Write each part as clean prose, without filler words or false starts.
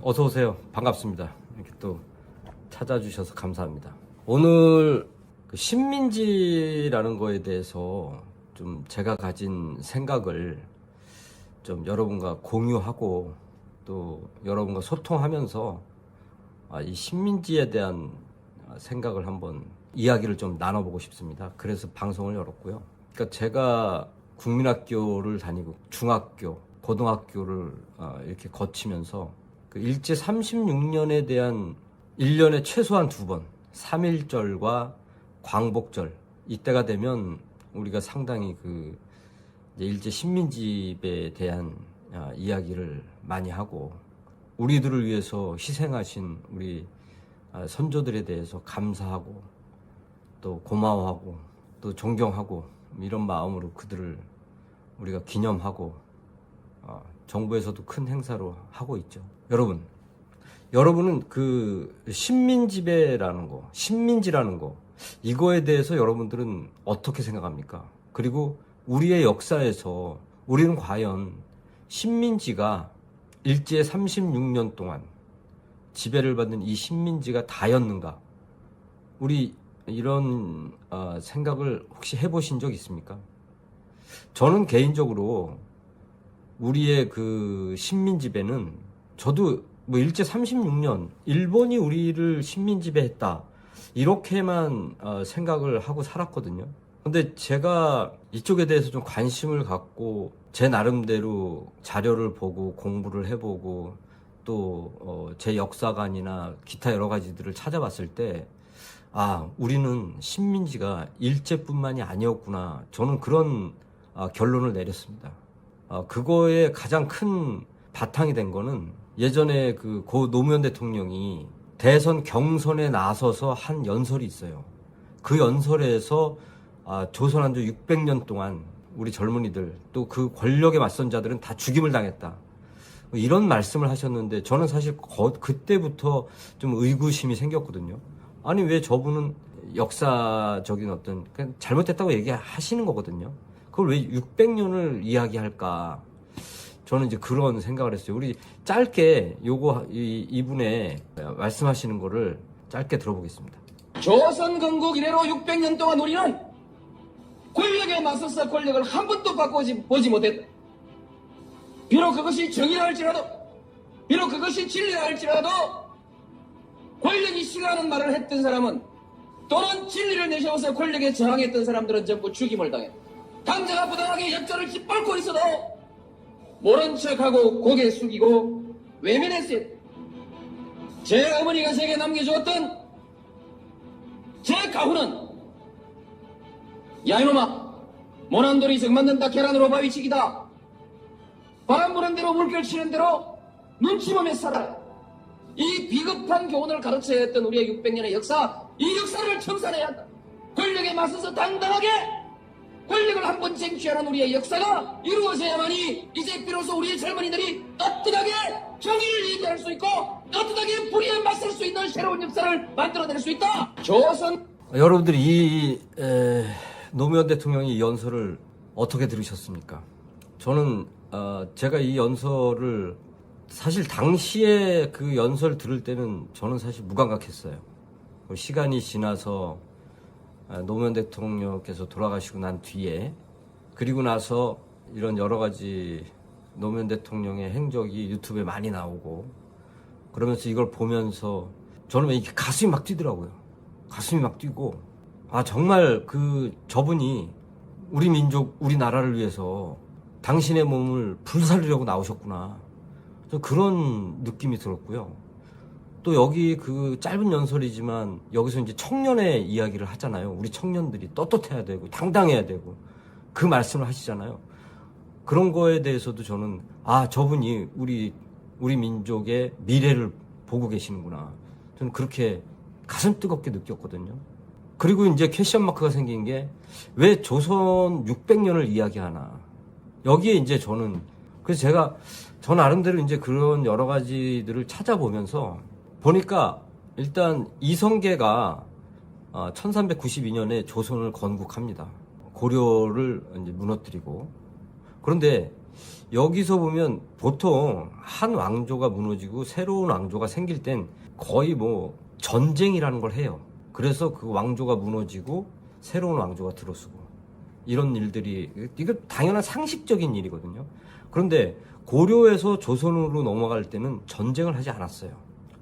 어서 오세요. 반갑습니다. 이렇게 또 찾아주셔서 감사합니다. 오늘 그 신민지라는 거에 대해서 좀 제가 가진 생각을 좀 여러분과 공유하고 또 여러분과 소통하면서 이 신민지에 대한 생각을 한번 이야기를 좀 나눠보고 싶습니다. 그래서 방송을 열었고요. 그러니까 제가 국민학교를 다니고 중학교, 고등학교를 이렇게 거치면서 그 일제 36년에 대한 1년에 최소한 2번 3.1절과 광복절 이때가 되면 우리가 상당히 그 일제 식민지배에 대한 이야기를 많이 하고 우리들을 위해서 희생하신 우리 선조들에 대해서 감사하고 또 고마워하고 또 존경하고 이런 마음으로 그들을 우리가 기념하고 정부에서도 큰 행사로 하고 있죠. 여러분은 그 식민지배라는 거, 식민지라는 거 이거에 대해서 여러분들은 어떻게 생각합니까? 그리고 우리의 역사에서 우리는 과연 식민지가 일제 36년 동안 지배를 받는 이 식민지가 다였는가? 우리 이런 생각을 혹시 해보신 적 있습니까? 저는 개인적으로 우리의 그 식민지배는 저도 뭐 일제 36년 일본이 우리를 식민지배했다 이렇게만 생각을 하고 살았거든요. 근데 제가 이쪽에 대해서 좀 관심을 갖고 제 나름대로 자료를 보고 공부를 해보고 또 제 역사관이나 기타 여러 가지들을 찾아봤을 때 우리는 식민지가 일제뿐만이 아니었구나 저는 그런 결론을 내렸습니다. 그거에 가장 큰 바탕이 된 거는 예전에 그 고 노무현 대통령이 대선 경선에 나서서 한 연설이 있어요. 그 연설에서 조선한조 600년 동안 우리 젊은이들 또 그 권력에 맞선 자들은 다 죽임을 당했다. 이런 말씀을 하셨는데 저는 사실 그때부터 좀 의구심이 생겼거든요. 아니 왜 저분은 역사적인 어떤 그냥 잘못됐다고 얘기하시는 거거든요. 그걸 왜 600년을 이야기할까? 저는 이제 그런 생각을 했어요. 우리 짧게 이분의 말씀하시는 거를 짧게 들어보겠습니다. 조선 건국 이래로 600년 동안 우리는 권력에 맞서서 권력을 한 번도 바꿔보지 못했다. 비록 그것이 정의라 할지라도, 비록 그것이 진리라 할지라도 권력이 싫어하는 말을 했던 사람은 또는 진리를 내세워서 권력에 저항했던 사람들은 전부 죽임을 당했다. 당자가 부당하게 역사를 짓밟고 있어도 모른 척하고 고개 숙이고 외면했어요. 제 어머니가 제게 남겨주었던 제 가훈은 야 이놈아 모난돌이 정 맞는다 계란으로 바위치기다. 바람 부는 대로 물결 치는 대로 눈치 보며 살아라. 이 비겁한 교훈을 가르쳐야 했던 우리의 600년의 역사, 이 역사를 청산해야 한다. 권력에 맞서서 당당하게 권력을 한번 쟁취하는 우리의 역사가 이루어져야만이 이제 비로소 우리의 젊은이들이 떳떳하게 정의를 얘기할 수 있고 떳떳하게 불의에 맞설 수 있는 새로운 역사를 만들어낼 수 있다. 여러분들이 이 노무현 대통령이 이 연설을 어떻게 들으셨습니까? 저는 제가 이 연설을 사실 당시에 그 연설 들을 때는 저는 사실 무감각했어요. 시간이 지나서 노무현 대통령께서 돌아가시고 난 뒤에 그리고 나서 이런 여러 가지 노무현 대통령의 행적이 유튜브에 많이 나오고 그러면서 이걸 보면서 저는 이게 가슴이 막 뛰더라고요. 가슴이 막 뛰고 정말 저분이 우리 민족 우리나라를 위해서 당신의 몸을 불살리려고 나오셨구나. 그런 느낌이 들었고요. 또 여기 그 짧은 연설이지만 여기서 이제 청년의 이야기를 하잖아요. 우리 청년들이 떳떳해야 되고 당당해야 되고 그 말씀을 하시잖아요. 그런 거에 대해서도 저는 저분이 우리 민족의 미래를 보고 계시는구나. 저는 그렇게 가슴 뜨겁게 느꼈거든요. 그리고 이제 퀘션 마크가 생긴 게 왜 조선 600년을 이야기하나. 여기에 이제 그래서 저 나름대로 이제 그런 여러 가지들을 찾아보면서 보니까 일단 이성계가 1392년에 조선을 건국합니다. 고려를 이제 무너뜨리고. 그런데 여기서 보면 보통 한 왕조가 무너지고 새로운 왕조가 생길 땐 거의 뭐 전쟁이라는 걸 해요. 그래서 그 왕조가 무너지고 새로운 왕조가 들어서고 이런 일들이, 이거 당연한 상식적인 일이거든요. 그런데 고려에서 조선으로 넘어갈 때는 전쟁을 하지 않았어요.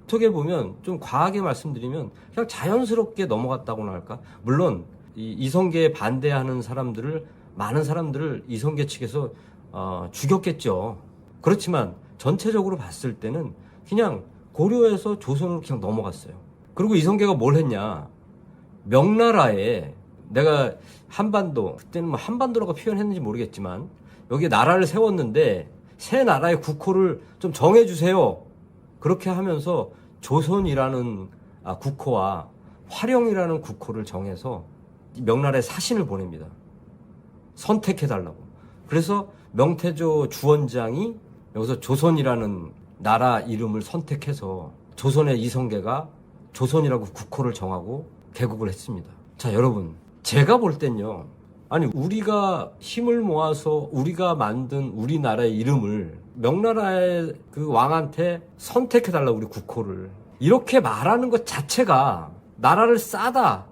어떻게 보면 좀 과하게 말씀드리면 그냥 자연스럽게 넘어갔다고나 할까? 물론 이 이성계에 반대하는 사람들을, 많은 사람들을 이성계 측에서 죽였겠죠. 그렇지만 전체적으로 봤을 때는 그냥 고려에서 조선으로 그냥 넘어갔어요. 그리고 이성계가 뭘 했냐? 명나라에, 내가 한반도, 그때는 뭐 한반도라고 표현했는지 모르겠지만 여기에 나라를 세웠는데 새 나라의 국호를 좀 정해주세요. 그렇게 하면서 조선이라는 국호와 화령이라는 국호를 정해서 명나라에 사신을 보냅니다. 선택해달라고. 그래서 명태조 주원장이 여기서 조선이라는 나라 이름을 선택해서 조선의 이성계가 조선이라고 국호를 정하고 개국을 했습니다. 자, 여러분, 제가 볼 땐요, 아니 우리가 힘을 모아서 우리가 만든 우리나라의 이름을 명나라의 그 왕한테 선택해달라고, 우리 국호를 이렇게 말하는 것 자체가 나라를 싸다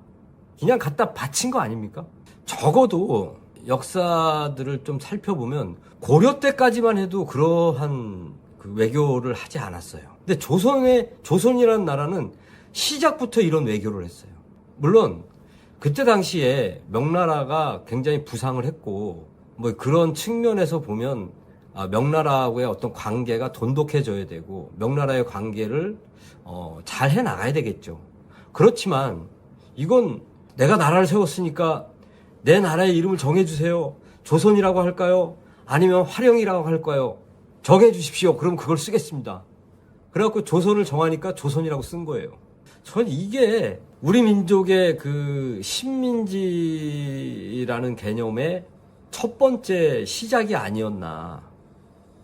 그냥 갖다 바친 거 아닙니까? 적어도 역사들을 좀 살펴보면 고려 때까지만 해도 그러한 그 외교를 하지 않았어요. 근데 조선이라는 나라는 시작부터 이런 외교를 했어요. 물론 그때 당시에 명나라가 굉장히 부상을 했고 뭐 그런 측면에서 보면 명나라하고의 어떤 관계가 돈독해져야 되고 명나라의 관계를 잘 해나가야 되겠죠. 그렇지만 이건 내가 나라를 세웠으니까 내 나라의 이름을 정해주세요. 조선이라고 할까요? 아니면 화령이라고 할까요? 정해주십시오. 그럼 그걸 쓰겠습니다. 그래갖고 조선을 정하니까 조선이라고 쓴 거예요. 전 이게 우리 민족의 그 식민지라는 개념의 첫 번째 시작이 아니었나,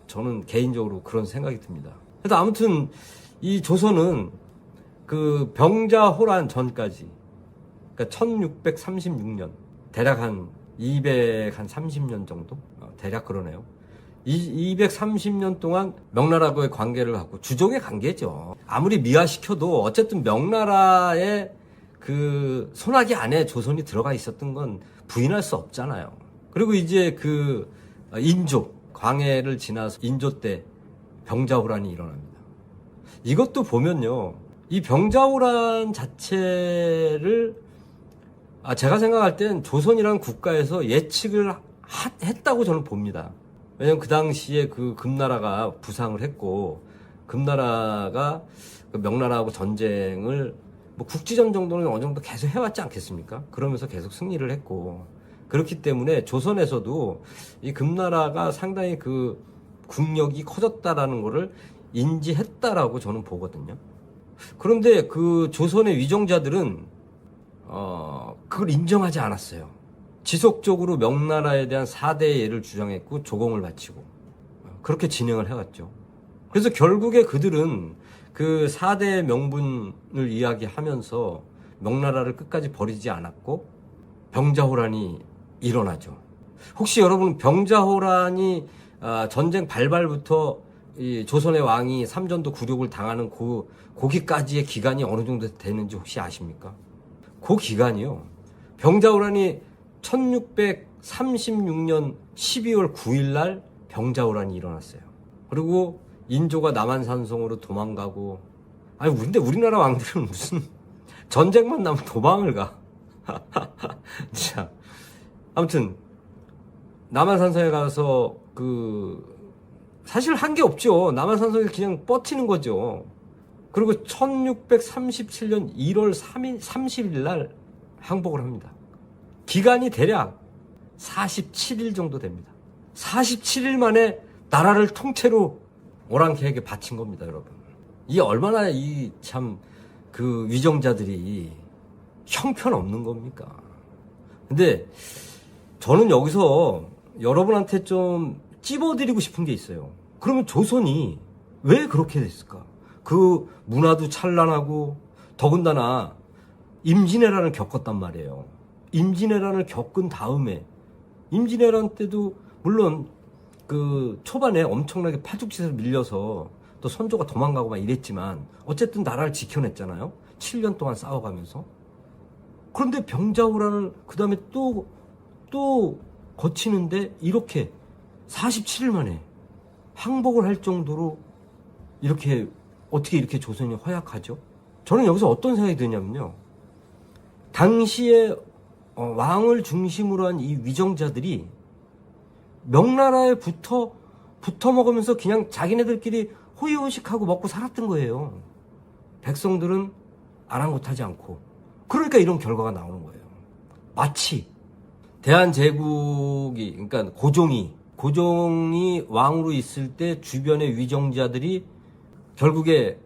저는 개인적으로 그런 생각이 듭니다. 그래서 아무튼 이 조선은 그 병자호란 전까지, 그러니까 1636년, 대략 한 230년 정도? 대략 그러네요. 230년 동안 명나라하고의 관계를 갖고, 주종의 관계죠. 아무리 미화시켜도 어쨌든 명나라의 그 손아귀 안에 조선이 들어가 있었던 건 부인할 수 없잖아요. 그리고 이제 그 인조, 광해를 지나서 인조 때 병자호란이 일어납니다. 이것도 보면요, 이 병자호란 자체를 제가 생각할 땐 조선이라는 국가에서 예측을 했다고 저는 봅니다. 왜냐면 그 당시에 그 금나라가 부상을 했고, 금나라가 그 명나라하고 전쟁을 뭐 국지전 정도는 어느 정도 계속 해왔지 않겠습니까? 그러면서 계속 승리를 했고, 그렇기 때문에 조선에서도 이 금나라가 상당히 그 국력이 커졌다라는 거를 인지했다라고 저는 보거든요. 그런데 그 조선의 위정자들은 그걸 인정하지 않았어요. 지속적으로 명나라에 대한 4대의 예를 주장했고 조공을 바치고 그렇게 진행을 해왔죠. 그래서 결국에 그들은 그 4대의 명분을 이야기하면서 명나라를 끝까지 버리지 않았고 병자호란이 일어나죠. 혹시 여러분 병자호란이 전쟁 발발부터 이 조선의 왕이 삼전도 굴욕을 당하는 거기까지의 기간이 어느 정도 되는지 혹시 아십니까? 그 기간이요, 병자호란이 1636년 12월 9일 날 병자호란이 일어났어요. 그리고 인조가 남한산성으로 도망가고, 아니 근데 우리나라 왕들은 무슨 전쟁만 나면 도망을 가. 자, 아무튼 남한산성에 가서 사실 한 게 없죠. 남한산성에 그냥 버티는 거죠. 그리고 1637년 1월 30일 날 항복을 합니다. 기간이 대략 47일 정도 됩니다. 47일 만에 나라를 통째로 오랑캐에게 바친 겁니다, 여러분. 이 얼마나 이 참 그 위정자들이 형편없는 겁니까? 근데 저는 여기서 여러분한테 좀 찝어드리고 싶은 게 있어요. 그러면 조선이 왜 그렇게 됐을까? 그 문화도 찬란하고 더군다나 임진왜란을 겪었단 말이에요. 임진왜란을 겪은 다음에, 임진왜란 때도 물론 그 초반에 엄청나게 파죽지세로 밀려서 또 선조가 도망가고 막 이랬지만 어쨌든 나라를 지켜냈잖아요. 7년 동안 싸워가면서. 그런데 병자호란을 그 다음에 또 거치는데 이렇게 47일 만에 항복을 할 정도로 이렇게 어떻게 이렇게 조선이 허약하죠? 저는 여기서 어떤 생각이 드냐면요. 당시에 왕을 중심으로 한 이 위정자들이 명나라에 붙어 먹으면서 그냥 자기네들끼리 호의호식하고 먹고 살았던 거예요. 백성들은 아랑곳하지 않고. 그러니까 이런 결과가 나오는 거예요. 마치 대한제국이, 그러니까 고종이 왕으로 있을 때 주변의 위정자들이 결국에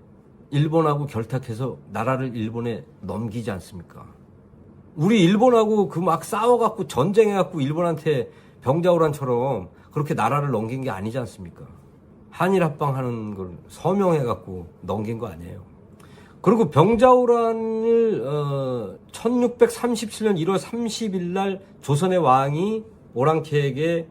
일본하고 결탁해서 나라를 일본에 넘기지 않습니까? 우리 일본하고 그 막 싸워갖고 전쟁해갖고 일본한테 병자호란처럼 그렇게 나라를 넘긴 게 아니지 않습니까? 한일합방하는 걸 서명해갖고 넘긴 거 아니에요. 그리고 병자호란을 1637년 1월 30일 날 조선의 왕이 오랑캐에게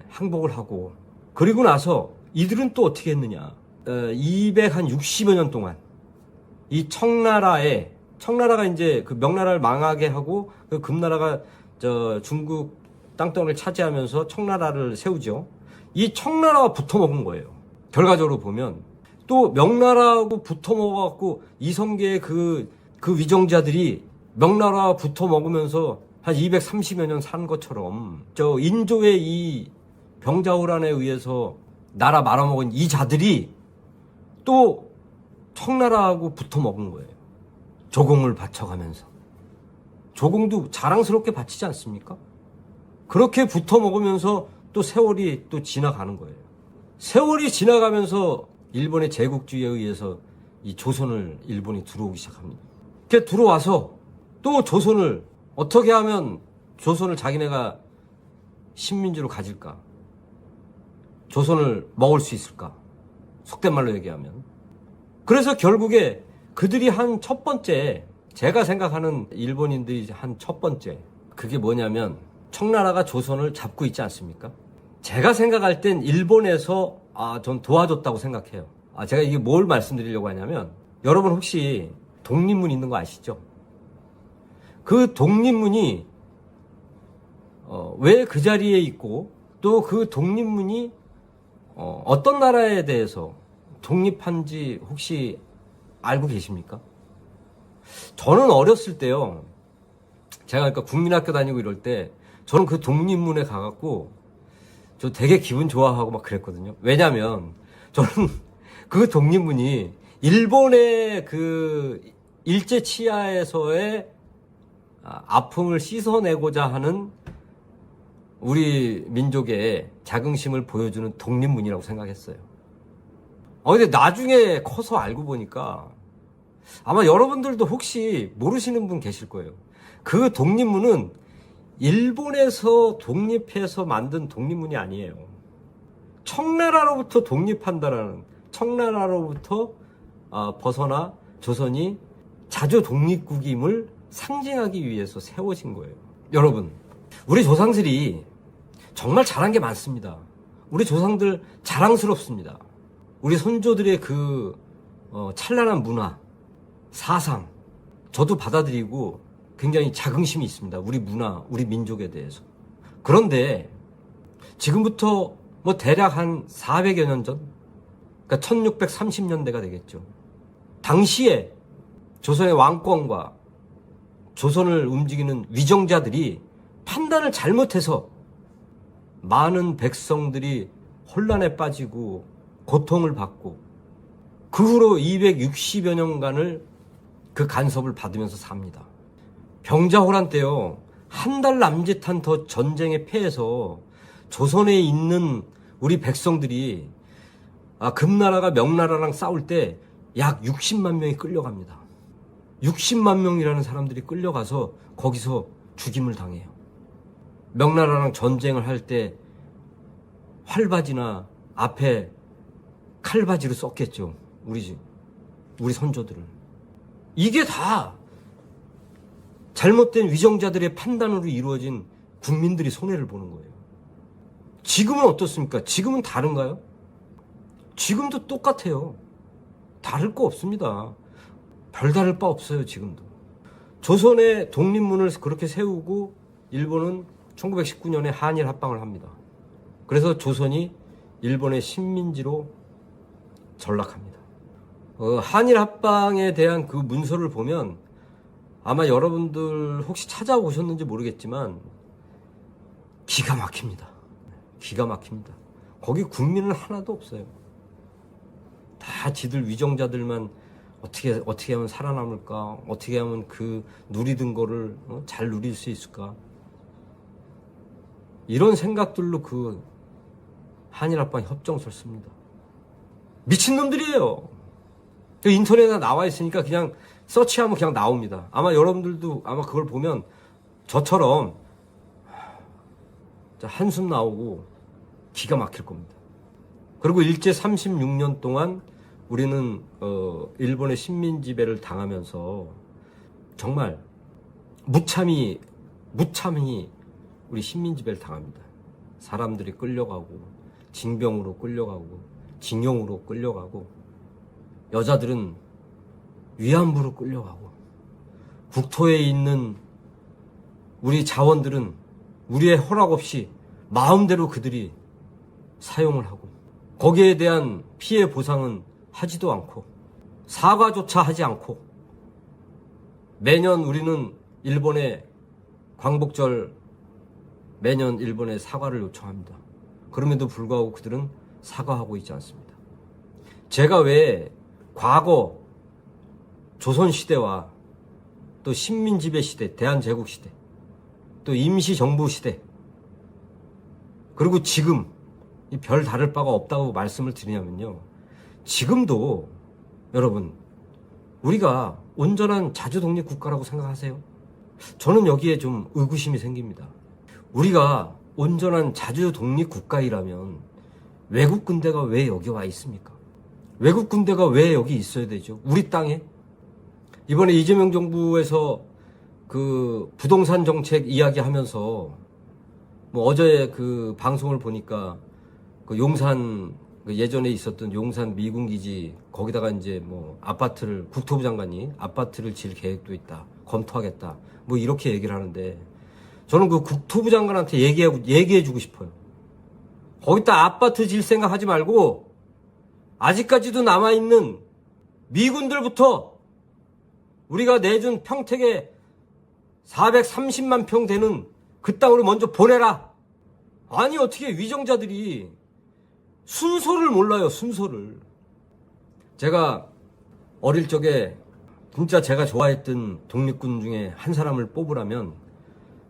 항복을 하고, 그리고 나서 이들은 또 어떻게 했느냐. 260여 년 동안 이 청나라가 이제 그 명나라를 망하게 하고 그 금나라가 중국 땅덩어리를 차지하면서 청나라를 세우죠. 이 청나라와 붙어 먹은 거예요. 결과적으로 보면 또 명나라하고 붙어 먹어갖고 이성계의 그 위정자들이 명나라와 붙어 먹으면서 한 230여 년 산 것처럼 인조의 이 병자호란에 의해서 나라 말아먹은 이 자들이 또 청나라하고 붙어 먹은 거예요. 조공을 바쳐가면서. 조공도 자랑스럽게 바치지 않습니까? 그렇게 붙어 먹으면서 또 세월이 또 지나가는 거예요. 세월이 지나가면서 일본의 제국주의에 의해서 이 조선을 일본이 들어오기 시작합니다. 이렇게 들어와서 또 조선을 어떻게 하면 조선을 자기네가 식민지로 가질까? 조선을 먹을 수 있을까? 속된 말로 얘기하면. 그래서 결국에 그들이 한 첫 번째, 제가 생각하는 일본인들이 한 첫 번째, 그게 뭐냐면 청나라가 조선을 잡고 있지 않습니까? 제가 생각할 땐 일본에서 전 도와줬다고 생각해요. 제가 이게 뭘 말씀드리려고 하냐면, 여러분 혹시 독립문 있는 거 아시죠? 그 독립문이 왜 그 자리에 있고, 또 그 독립문이 어떤 나라에 대해서 독립한지 혹시 알고 계십니까? 저는 어렸을 때요, 제가 그러니까 국민학교 다니고 이럴 때 저는 그 독립문에 가갖고 저 되게 기분 좋아하고 막 그랬거든요. 왜냐면 저는 그 독립문이 일본의 그 일제 치하에서의 아픔을 씻어내고자 하는 우리 민족의 자긍심을 보여주는 독립문이라고 생각했어요. 근데 나중에 커서 알고 보니까 아마 여러분들도 혹시 모르시는 분 계실 거예요. 그 독립문은 일본에서 독립해서 만든 독립문이 아니에요. 청나라로부터 독립한다라는, 청나라로부터 벗어나 조선이 자주 독립국임을 상징하기 위해서 세워진 거예요. 여러분, 우리 조상들이 정말 잘한 게 많습니다. 우리 조상들 자랑스럽습니다. 우리 선조들의 그 찬란한 문화, 사상, 저도 받아들이고 굉장히 자긍심이 있습니다. 우리 문화, 우리 민족에 대해서. 그런데 지금부터 뭐 대략 한 400여 년 전, 그러니까 1630년대가 되겠죠. 당시에 조선의 왕권과 조선을 움직이는 위정자들이 판단을 잘못해서 많은 백성들이 혼란에 빠지고 고통을 받고 그 후로 260여 년간을 그 간섭을 받으면서 삽니다. 병자호란 때요, 한 달 남짓한 더 전쟁에 패해서 조선에 있는 우리 백성들이 금나라가 명나라랑 싸울 때 약 60만 명이 끌려갑니다. 60만 명이라는 사람들이 끌려가서 거기서 죽임을 당해요. 명나라랑 전쟁을 할 때 활바지나 앞에 칼바지로 썼겠죠. 우리 선조들을. 이게 다 잘못된 위정자들의 판단으로 이루어진 국민들이 손해를 보는 거예요. 지금은 어떻습니까? 지금은 다른가요? 지금도 똑같아요. 다를 거 없습니다. 별다를 바 없어요, 지금도. 조선의 독립문을 그렇게 세우고 일본은 1919년에 한일 합방을 합니다. 그래서 조선이 일본의 식민지로 전락합니다. 한일 합방에 대한 그 문서를 보면 아마 여러분들 혹시 찾아보셨는지 모르겠지만 기가 막힙니다. 기가 막힙니다. 거기 국민은 하나도 없어요. 다 지들 위정자들만 어떻게 하면 살아남을까? 어떻게 하면 그 누리던 거를 잘 누릴 수 있을까? 이런 생각들로 그 한일합방 협정서를 씁니다. 미친놈들이에요. 그 인터넷에 나와 있으니까 그냥 서치하면 그냥 나옵니다. 아마 여러분들도 아마 그걸 보면 저처럼 한숨 나오고 기가 막힐 겁니다. 그리고 일제 36년 동안 우리는 일본의 식민지배를 당하면서 정말 무참히 우리 식민지배를 당합니다. 사람들이 끌려가고 징병으로 끌려가고 징용으로 끌려가고 여자들은 위안부로 끌려가고 국토에 있는 우리 자원들은 우리의 허락 없이 마음대로 그들이 사용을 하고 거기에 대한 피해 보상은 하지도 않고 사과조차 하지 않고 매년 우리는 일본의 광복절 매년 일본에 사과를 요청합니다. 그럼에도 불구하고 그들은 사과하고 있지 않습니다. 제가 왜 과거 조선시대와 또 식민지배시대, 대한제국시대, 또 임시정부시대, 그리고 지금 이 별 다를 바가 없다고 말씀을 드리냐면요. 지금도 여러분 우리가 온전한 자주독립국가라고 생각하세요? 저는 여기에 좀 의구심이 생깁니다. 우리가 온전한 자주독립국가이라면 외국 군대가 왜 여기 와 있습니까? 외국 군대가 왜 여기 있어야 되죠? 우리 땅에? 이번에 이재명 정부에서 그 부동산 정책 이야기하면서 뭐 어제 그 방송을 보니까 그 용산 예전에 있었던 용산 미군기지 거기다가 이제 뭐 아파트를 국토부 장관이 아파트를 질 계획도 있다. 검토하겠다. 뭐 이렇게 얘기를 하는데 저는 그 국토부 장관한테 얘기해주고 싶어요. 거기다 아파트 질 생각 하지 말고 아직까지도 남아있는 미군들부터 우리가 내준 평택에 430만 평 되는 그 땅으로 먼저 보내라. 아니 어떻게 위정자들이 순서를 몰라요. 순서를. 제가 어릴 적에 진짜 제가 좋아했던 독립군 중에 한 사람을 뽑으라면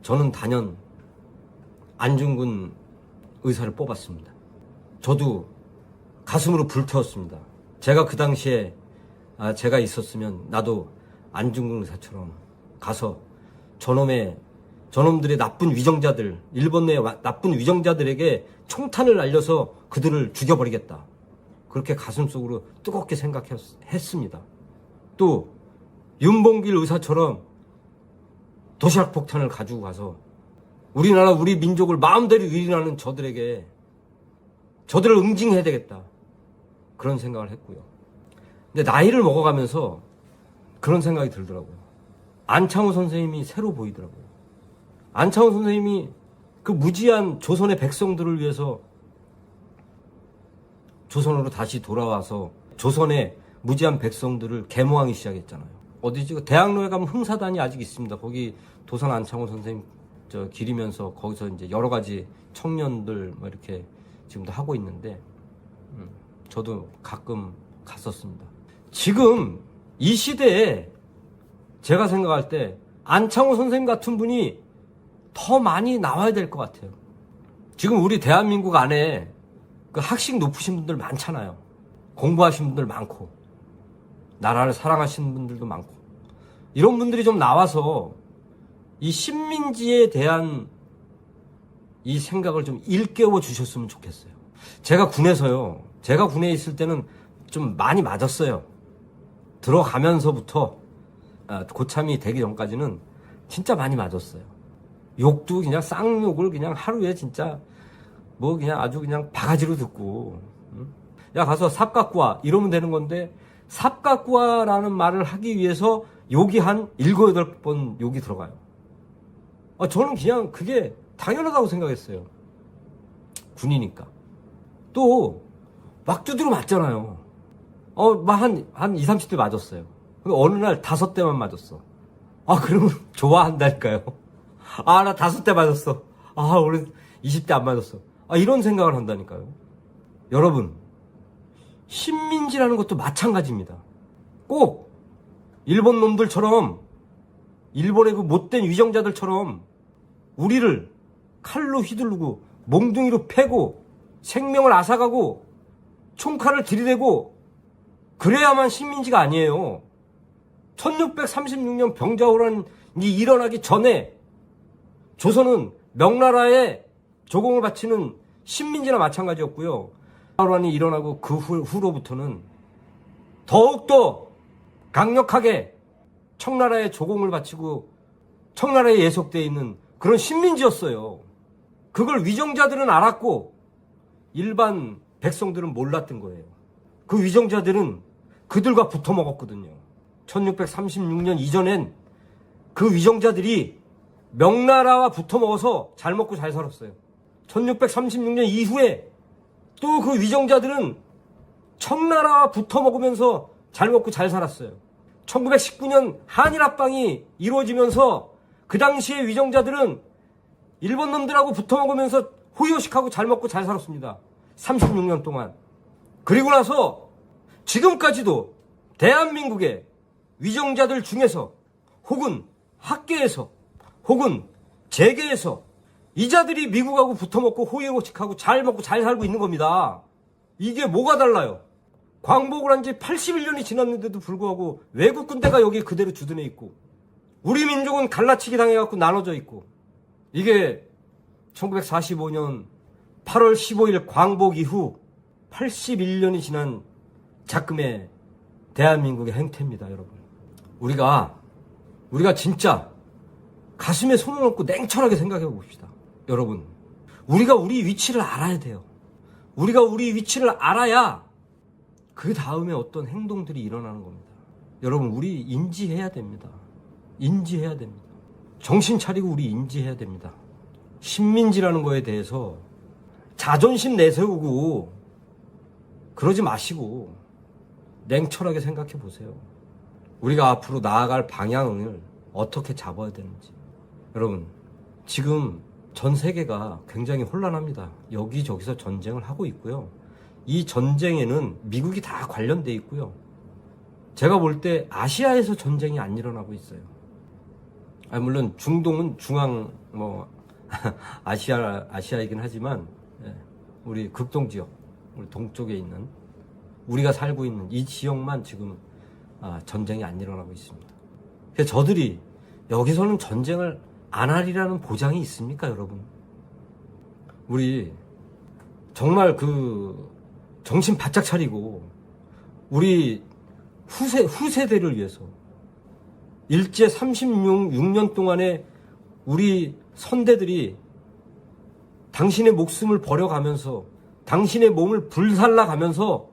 저는 단연 안중근 의사를 뽑았습니다. 저도 가슴으로 불태웠습니다. 제가 그 당시에 제가 있었으면 나도 안중근 의사처럼 가서 저놈들의 나쁜 위정자들, 일본 내 나쁜 위정자들에게 총탄을 날려서 그들을 죽여버리겠다. 그렇게 가슴속으로 뜨겁게 생각했습니다. 또 윤봉길 의사처럼 도시락 폭탄을 가지고 가서 우리나라 우리 민족을 마음대로 유린하는 저들을 응징해야 되겠다. 그런 생각을 했고요. 근데 나이를 먹어가면서 그런 생각이 들더라고요. 안창호 선생님이 새로 보이더라고요. 안창호 선생님이 그 무지한 조선의 백성들을 위해서 조선으로 다시 돌아와서 조선의 무지한 백성들을 계모하기 시작했잖아요. 어디지? 대학로에 가면 흥사단이 아직 있습니다. 거기 도산 안창호 선생님 기리면서 거기서 이제 여러 가지 청년들 뭐 이렇게 지금도 하고 있는데 저도 가끔 갔었습니다. 지금 이 시대에 제가 생각할 때 안창호 선생님 같은 분이 더 많이 나와야 될 것 같아요. 지금 우리 대한민국 안에 그 학식 높으신 분들 많잖아요. 공부하신 분들 많고 나라를 사랑하시는 분들도 많고 이런 분들이 좀 나와서 이 식민지에 대한 이 생각을 좀 일깨워 주셨으면 좋겠어요. 제가 군에 있을 때는 좀 많이 맞았어요. 들어가면서부터 고참이 되기 전까지는 진짜 많이 맞았어요. 욕도 그냥 쌍욕을 그냥 하루에 진짜 뭐 그냥 아주 그냥 바가지로 듣고, 응? 야 가서 삽 갖고 와 이러면 되는 건데, 삽 갖고 와라는 말을 하기 위해서 욕이 한 7, 8번 욕이 들어가요. 저는 그냥 그게 당연하다고 생각했어요. 군이니까. 또 막 두드려 맞잖아요. 한 20, 30대 맞았어요. 근데 어느 날 5대만 맞았어. 그러면 좋아한다니까요. 나 5대 맞았어. 오늘 20대 안 맞았어. 이런 생각을 한다니까요. 여러분, 신민지라는 것도 마찬가지입니다. 꼭 일본 놈들처럼, 일본의 그 못된 위정자들처럼 우리를 칼로 휘두르고 몽둥이로 패고 생명을 앗아가고 총칼을 들이대고 그래야만 신민지가 아니에요. 1636년 병자호란이 일어나기 전에 조선은 명나라에 조공을 바치는 신민지나 마찬가지였고요. 호란이 일어나고 그 후로부터는 더욱더 강력하게 청나라에 조공을 바치고 청나라에 예속되어 있는 그런 신민지였어요. 그걸 위정자들은 알았고 일반 백성들은 몰랐던 거예요. 그 위정자들은 그들과 붙어 먹었거든요. 1636년 이전엔 그 위정자들이 명나라와 붙어 먹어서 잘 먹고 잘 살았어요. 1636년 이후에 또 그 위정자들은 청나라와 붙어 먹으면서 잘 먹고 잘 살았어요. 1919년 한일합방이 이루어지면서 그 당시에 위정자들은 일본 놈들하고 붙어 먹으면서 호요식하고 잘 먹고 잘 살았습니다. 36년 동안. 그리고 나서 지금까지도 대한민국의 위정자들 중에서 혹은 학계에서 혹은 재계에서 이 자들이 미국하고 붙어먹고 호의호식하고 잘 먹고 잘 살고 있는 겁니다. 이게 뭐가 달라요? 광복을 한 지 81년이 지났는데도 불구하고 외국 군대가 여기 그대로 주둔해 있고 우리 민족은 갈라치기 당해갖고 나눠져 있고 이게 1945년 8월 15일 광복 이후 81년이 지난 작금의 대한민국의 행태입니다, 여러분. 우리가 진짜 가슴에 손을 얹고 냉철하게 생각해 봅시다. 여러분, 우리가 우리 위치를 알아야 돼요. 우리가 우리 위치를 알아야 그 다음에 어떤 행동들이 일어나는 겁니다. 여러분, 우리 인지해야 됩니다. 인지해야 됩니다. 정신 차리고 우리 인지해야 됩니다. 신민지라는 거에 대해서 자존심 내세우고 그러지 마시고 냉철하게 생각해 보세요. 우리가 앞으로 나아갈 방향을 어떻게 잡아야 되는지. 여러분, 지금 전 세계가 굉장히 혼란합니다. 여기저기서 전쟁을 하고 있고요. 이 전쟁에는 미국이 다 관련돼 있고요. 제가 볼 때 아시아에서 전쟁이 안 일어나고 있어요. 물론 중동은 아시아이긴 하지만 우리 극동 지역, 우리 동쪽에 있는 우리가 살고 있는 이 지역만 지금 전쟁이 안 일어나고 있습니다. 그래서 저들이 여기서는 전쟁을 안 하리라는 보장이 있습니까, 여러분? 우리 정말 정신 바짝 차리고 우리 후세대를 위해서 일제 36년 동안에 우리 선대들이 당신의 목숨을 버려가면서 당신의 몸을 불살라가면서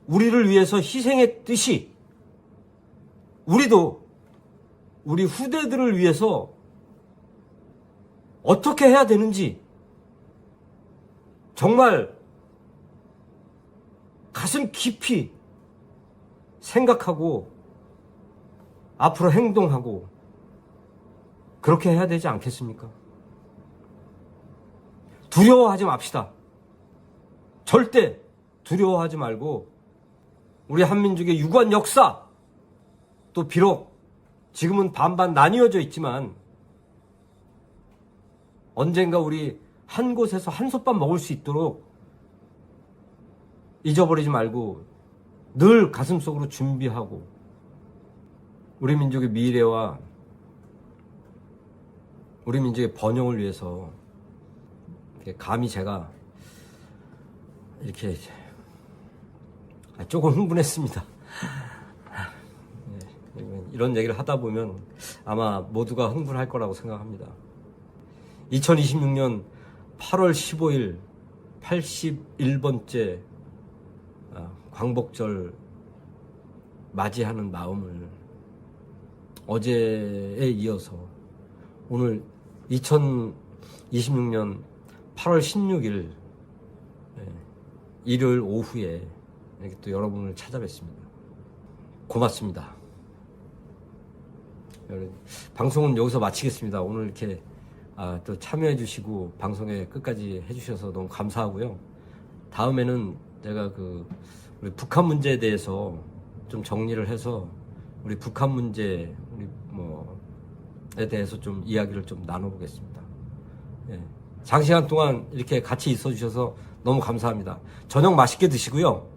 우리를 위해서 희생했듯이 우리도 우리 후대들을 위해서 어떻게 해야 되는지 정말 가슴 깊이 생각하고 앞으로 행동하고 그렇게 해야 되지 않겠습니까? 두려워하지 맙시다. 절대 두려워하지 말고 우리 한민족의 유구한 역사, 또 비록 지금은 반반 나뉘어져 있지만 언젠가 우리 한 곳에서 한솥밥 먹을 수 있도록 잊어버리지 말고 늘 가슴속으로 준비하고 우리 민족의 미래와 우리 민족의 번영을 위해서 감히 제가 이렇게 조금 흥분했습니다. 이런 얘기를 하다 보면 아마 모두가 흥분할 거라고 생각합니다. 2026년 8월 15일 81번째 광복절 맞이하는 마음을 어제에 이어서 오늘 2026년 8월 16일 일요일 오후에 이렇게 또 여러분을 찾아뵙습니다. 고맙습니다. 방송은 여기서 마치겠습니다. 오늘 이렇게 또 참여해 주시고 방송에 끝까지 해주셔서 너무 감사하고요. 다음에는 제가 우리 북한 문제에 대해서 좀 정리를 해서 우리 북한 문제 에 대해서 좀 이야기를 좀 나눠보겠습니다. 예. 장시간 동안 이렇게 같이 있어 주셔서 너무 감사합니다. 저녁 맛있게 드시고요.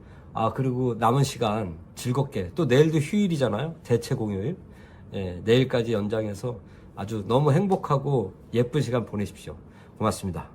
그리고 남은 시간 즐겁게, 또 내일도 휴일이잖아요. 대체 공휴일. 예, 내일까지 연장해서 아주 너무 행복하고 예쁜 시간 보내십시오. 고맙습니다.